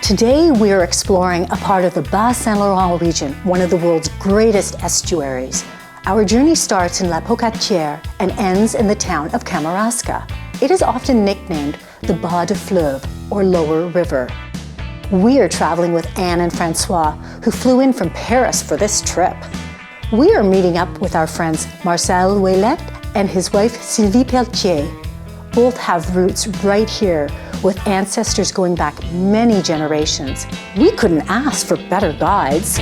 Today, we are exploring a part of the Bas Saint-Laurent region, one of the world's greatest estuaries. Our journey starts in La Pocatière and ends in the town of Kamouraska. It is often nicknamed the Bas de Fleuve, or Lower River. We are traveling with Anne and Francois, who flew in from Paris for this trip. We are meeting up with our friends Marcel Ouellet and his wife Sylvie Pelletier. Both have roots right here, with ancestors going back many generations. We couldn't ask for better guides.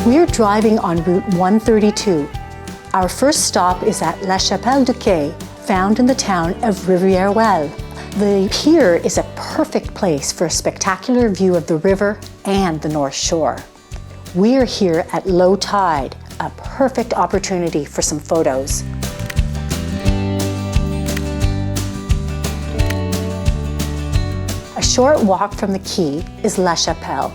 We're driving on Route 132. Our first stop is at La Chapelle du Quai, found in the town of Rivière-Well. The pier is a perfect place for a spectacular view of the river and the North Shore. We are here at low tide, a perfect opportunity for some photos. A short walk from the quay is La Chapelle.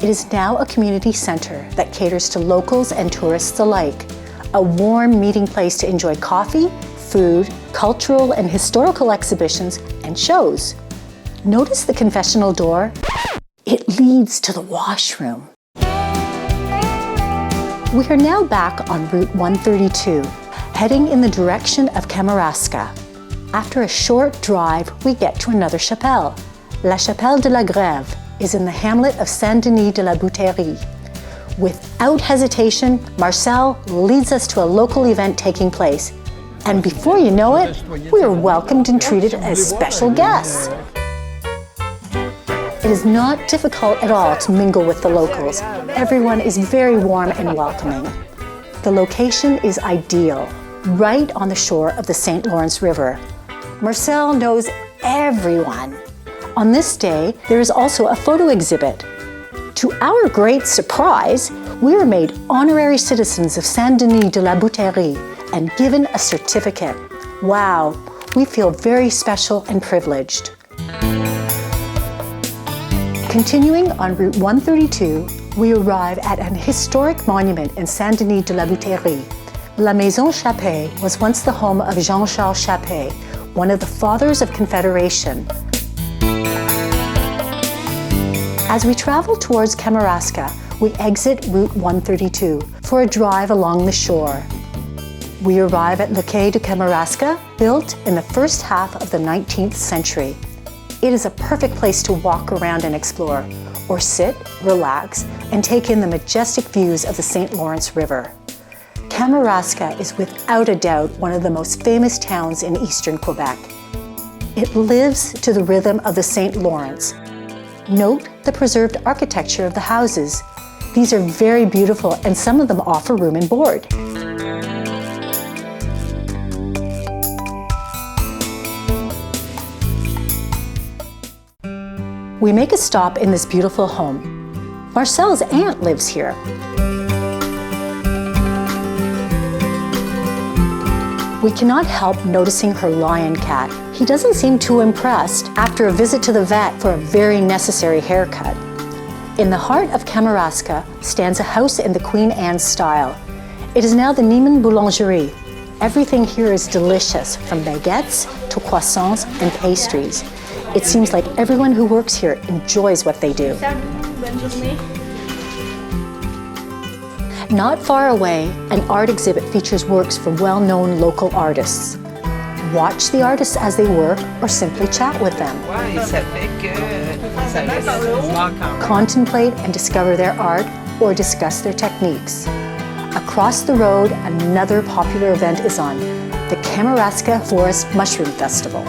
It is now a community center that caters to locals and tourists alike, a warm meeting place to enjoy coffee, food, cultural and historical exhibitions, and shows. Notice the confessional door? It leads to the washroom. We are now back on Route 132, heading in the direction of Kamouraska. After a short drive, we get to another chapelle. La Chapelle de la Grève is in the hamlet of Saint-Denis de la Bouteillerie. Without hesitation, Marcel leads us to a local event taking place. And before you know it, we are welcomed and treated as special guests. It is not difficult at all to mingle with the locals. Everyone is very warm and welcoming. The location is ideal, right on the shore of the St. Lawrence River. Marcel knows everyone. On this day, there is also a photo exhibit. To our great surprise, we were made honorary citizens of Saint-Denis de la Bouteillerie and given a certificate. Wow, we feel very special and privileged. Continuing on Route 132, we arrive at an historic monument in Saint-Denis de la Bouteillerie. La Maison Chappé was once the home of Jean-Charles Chappé, one of the fathers of Confederation. As we travel towards Kamouraska, we exit Route 132 for a drive along the shore. We arrive at Le Quai de Kamouraska, built in the first half of the 19th century. It is a perfect place to walk around and explore, or sit, relax, and take in the majestic views of the St. Lawrence River. Kamouraska is without a doubt one of the most famous towns in eastern Quebec. It lives to the rhythm of the St. Lawrence. Note the preserved architecture of the houses. These are very beautiful, and some of them offer room and board. We make a stop in this beautiful home. Marcel's aunt lives here. We cannot help noticing her lion cat. He doesn't seem too impressed after a visit to the vet for a very necessary haircut. In the heart of Kamouraska stands a house in the Queen Anne style. It is now the Niemann Boulangerie. Everything here is delicious, from baguettes to croissants and pastries. It seems like everyone who works here enjoys what they do. Not far away, an art exhibit features works from well-known local artists. Watch the artists as they work or simply chat with them. Contemplate and discover their art or discuss their techniques. Across the road, another popular event is on, the Kamouraska Forest Mushroom Festival.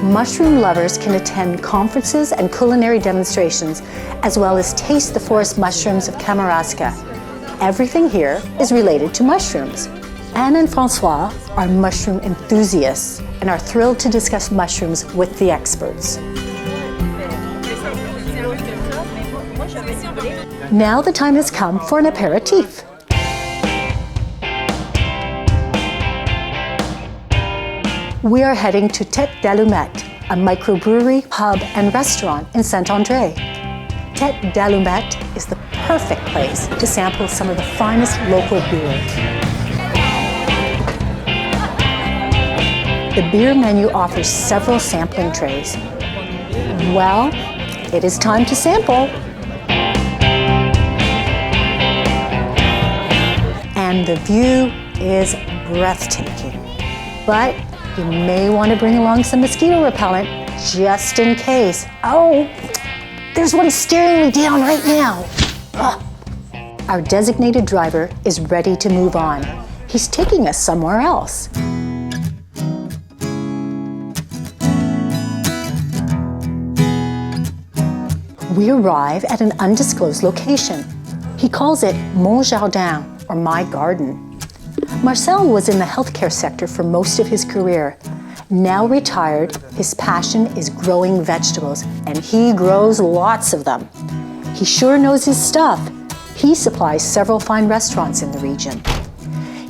Mushroom lovers can attend conferences and culinary demonstrations, as well as taste the forest mushrooms of Kamouraska. Everything here is related to mushrooms. Anne and Francois are mushroom enthusiasts and are thrilled to discuss mushrooms with the experts. Now the time has come for an aperitif. We are heading to Tête d'Allumette, a microbrewery, pub, and restaurant in Saint-André. Tête d'Allumette is the perfect place to sample some of the finest local beer. The beer menu offers several sampling trays. Well, it is time to sample. And the view is breathtaking. But you may want to bring along some mosquito repellent just in case. Oh, there's one staring me down right now. Ugh. Our designated driver is ready to move on. He's taking us somewhere else. We arrive at an undisclosed location. He calls it Mon Jardin, or My Garden. Marcel was in the healthcare sector for most of his career. Now retired, his passion is growing vegetables, and he grows lots of them. He sure knows his stuff. He supplies several fine restaurants in the region.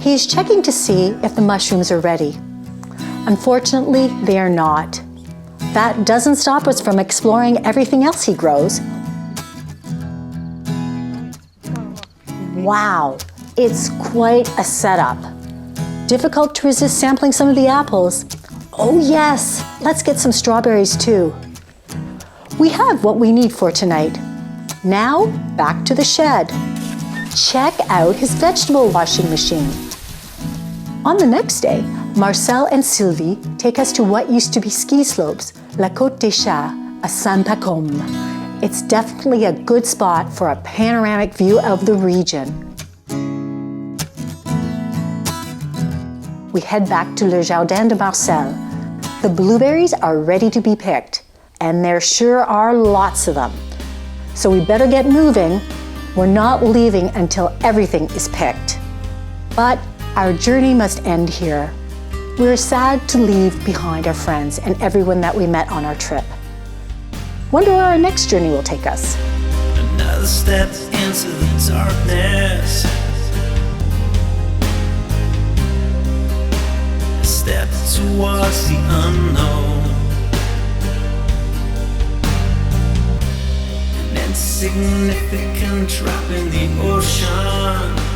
He is checking to see if the mushrooms are ready. Unfortunately, they are not. That doesn't stop us from exploring everything else he grows. Wow, it's quite a setup. Difficult to resist sampling some of the apples. Oh yes, let's get some strawberries too. We have what we need for tonight. Now, back to the shed. Check out his vegetable washing machine. On the next day, Marcel and Sylvie take us to what used to be ski slopes, La Côte des Chats, à Saint-Pacôme. It's definitely a good spot for a panoramic view of the region. We head back to Le Jardin de Marcel. The blueberries are ready to be picked, and there sure are lots of them. So we better get moving. We're not leaving until everything is picked. But our journey must end here. We're sad to leave behind our friends and everyone that we met on our trip. Wonder where our next journey will take us. Another step into the darkness. A step towards the unknown. An insignificant drop in the ocean.